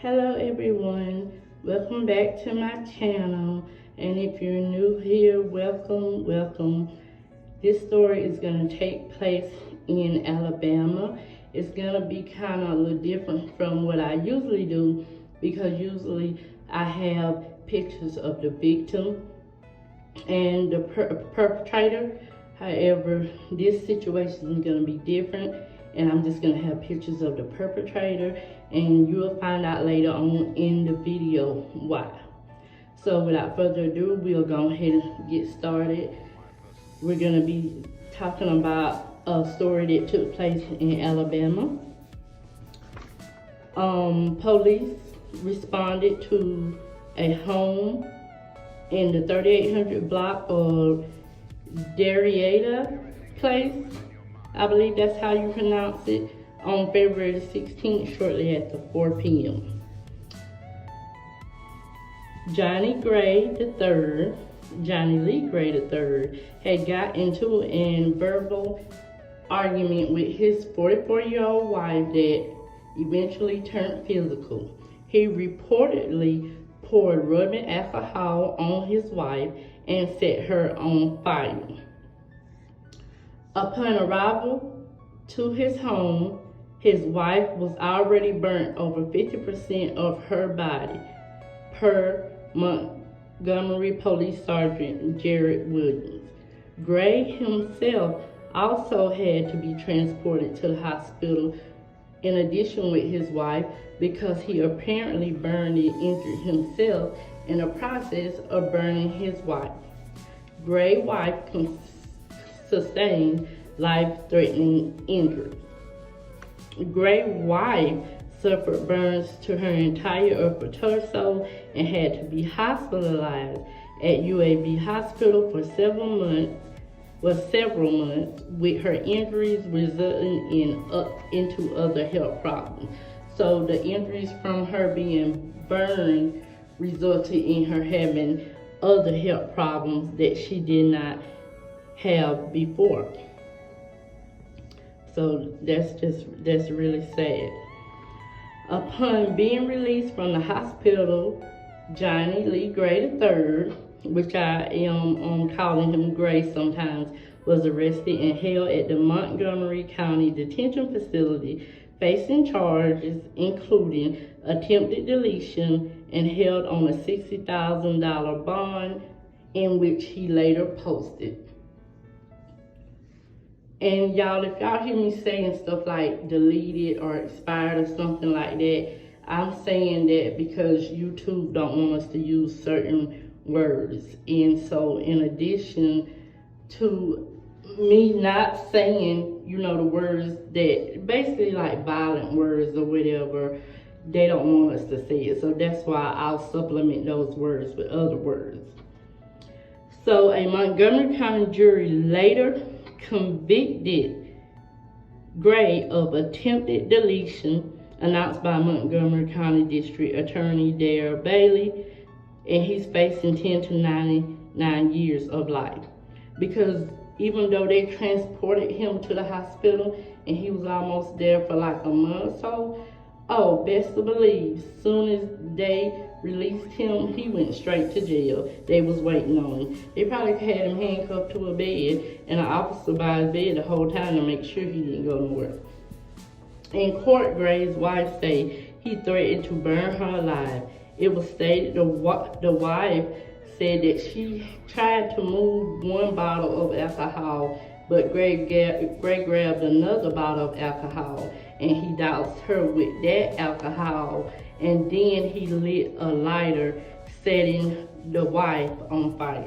Hello everyone, welcome back to my channel, and if you're new here, welcome. This story is going to take place in Alabama. It's going to be kind of a little different from what I usually do, because usually I have pictures of the victim and the perpetrator. However, this situation is going to be different, and I'm just going to have pictures of the perpetrator, and you'll find out later on in the video why. So without further ado, we'll go ahead and get started. We're going to be talking about a story that took place in Alabama. Police responded to a home in the 3800 block of Darrieta Place, I believe that's how you pronounce it, on February the 16th, shortly after 4 p.m. Johnny Lee Gray III, had got into an verbal argument with his 44-year-old wife that eventually turned physical. He reportedly poured rubbing alcohol on his wife and set her on fire. Upon arrival to his home, his wife was already burnt over 50% of her body, per Montgomery Police Sergeant Jared Williams. Gray himself also had to be transported to the hospital in addition with his wife, because he apparently burned and injured himself in the process of burning his wife. Gray's wife sustained life-threatening injuries. Gray's wife suffered burns to her entire upper torso and had to be hospitalized at UAB Hospital for several months, with her injuries resulting into other health problems. So the injuries from her being burned resulted in her having other health problems that she did not have before. So that's really sad. Upon being released from the hospital, Johnny Lee Gray III, which I am calling him Gray sometimes, was arrested and held at the Montgomery County Detention Facility, facing charges including attempted deletion, and held on a $60,000 bond, in which he later posted. And y'all, if y'all hear me saying stuff like deleted or expired or something like that, I'm saying that because YouTube don't want us to use certain words. And so in addition to me not saying, the words that basically like violent words or whatever, they don't want us to say it. So that's why I'll supplement those words with other words. So a Montgomery County jury later convicted Gray of attempted deletion, announced by Montgomery County District Attorney Dare Bailey, and he's facing 10 to 99 years of life. Because even though they transported him to the hospital and he was almost there for like a month or so, best to believe, soon as they released him, he went straight to jail. They was waiting on him. They probably had him handcuffed to a bed and an officer by his bed the whole time to make sure he didn't go nowhere. In court, Gray's wife said he threatened to burn her alive. It was stated the wife said that she tried to move one bottle of alcohol, but Gray grabbed another bottle of alcohol and he doused her with that alcohol, and then he lit a lighter, setting the wife on fire.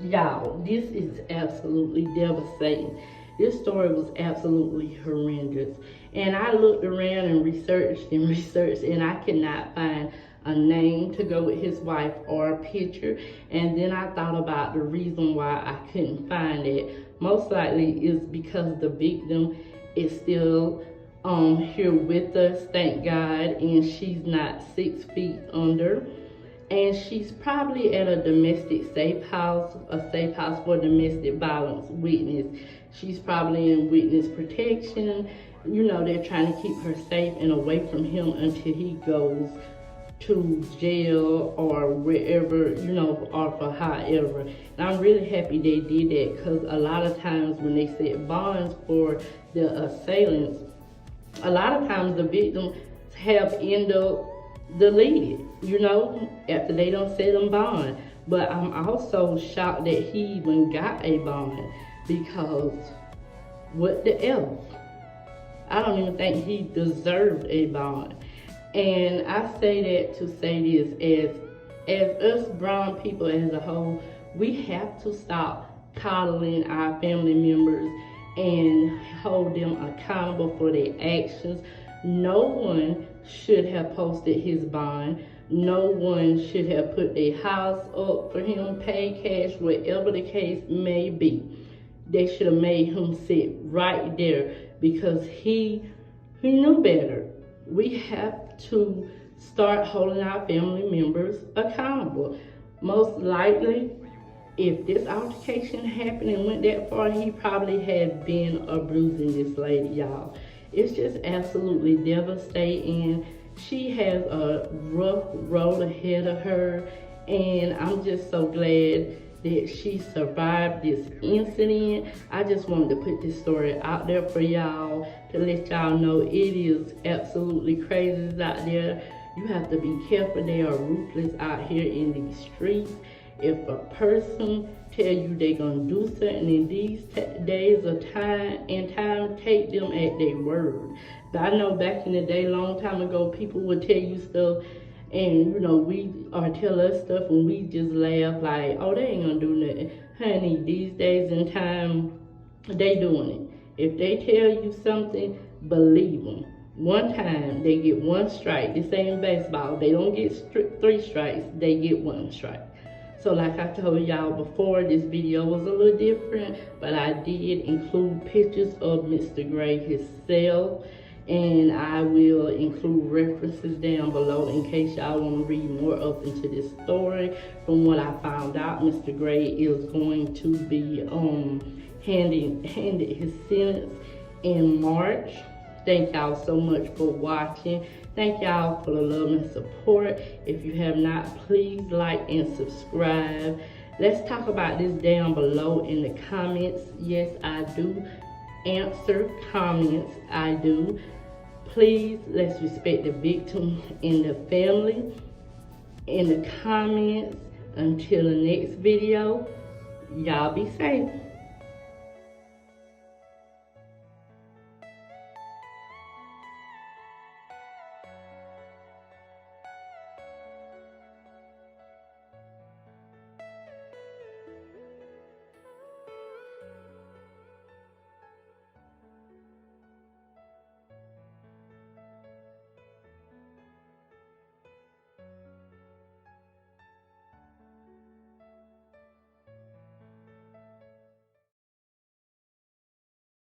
Y'all, this is absolutely devastating. This story was absolutely horrendous. And I looked around and researched, and I could not find a name to go with his wife or a picture. And then I thought about the reason why I couldn't find it. Most likely is because the victim is still here with us, thank God, and she's not 6 feet under. And she's probably at a domestic safe house, a safe house for domestic violence witness. She's probably in witness protection, you know, they're trying to keep her safe and away from him until he goes to jail or wherever, you know, or for however. And I'm really happy they did that, because a lot of times when they set bonds for the assailants, a lot of times the victims have end up deleted, you know, after they don't set them bond. But I'm also shocked that he even got a bond, because what the else? I don't even think he deserved a bond. And I say that to say this, as us brown people as a whole, we have to stop coddling our family members and hold them accountable for their actions. No one should have posted his bond. No one should have put their house up for him, paid cash, whatever the case may be. They should have made him sit right there, because he knew better. We have to start holding our family members accountable. Most likely, if this altercation happened and went that far, he probably had been abusing this lady, y'all. It's just absolutely devastating. She has a rough road ahead of her, and I'm just so glad that she survived this incident. I just wanted to put this story out there for y'all to let y'all know it is absolutely crazy out there. You have to be careful. They are ruthless out here in these streets. If a person tell you they're gonna do something in these days of time, take them at their word. But I know back in the day, long time ago, people would tell you stuff, and you know, tell us stuff, and we just laugh like, oh, they ain't gonna do nothing. Honey, these days and time, they doing it. If they tell you something, believe them. One time, they get one strike. This ain't baseball. They don't get 3 strikes. They get 1 strike. So like I told y'all before, this video was a little different, but I did include pictures of Mr. Gray himself, and I will include references down below in case y'all want to read more up into this story. From what I found out, Mr. Gray is going to be handed his sentence in March. Thank y'all so much for watching. Thank y'all for the love and support. If you have not, please like and subscribe. Let's talk about this down below in the comments. Yes, I do answer comments. I do. Please, let's respect the victim and the family in the comments. Until the next video, y'all be safe.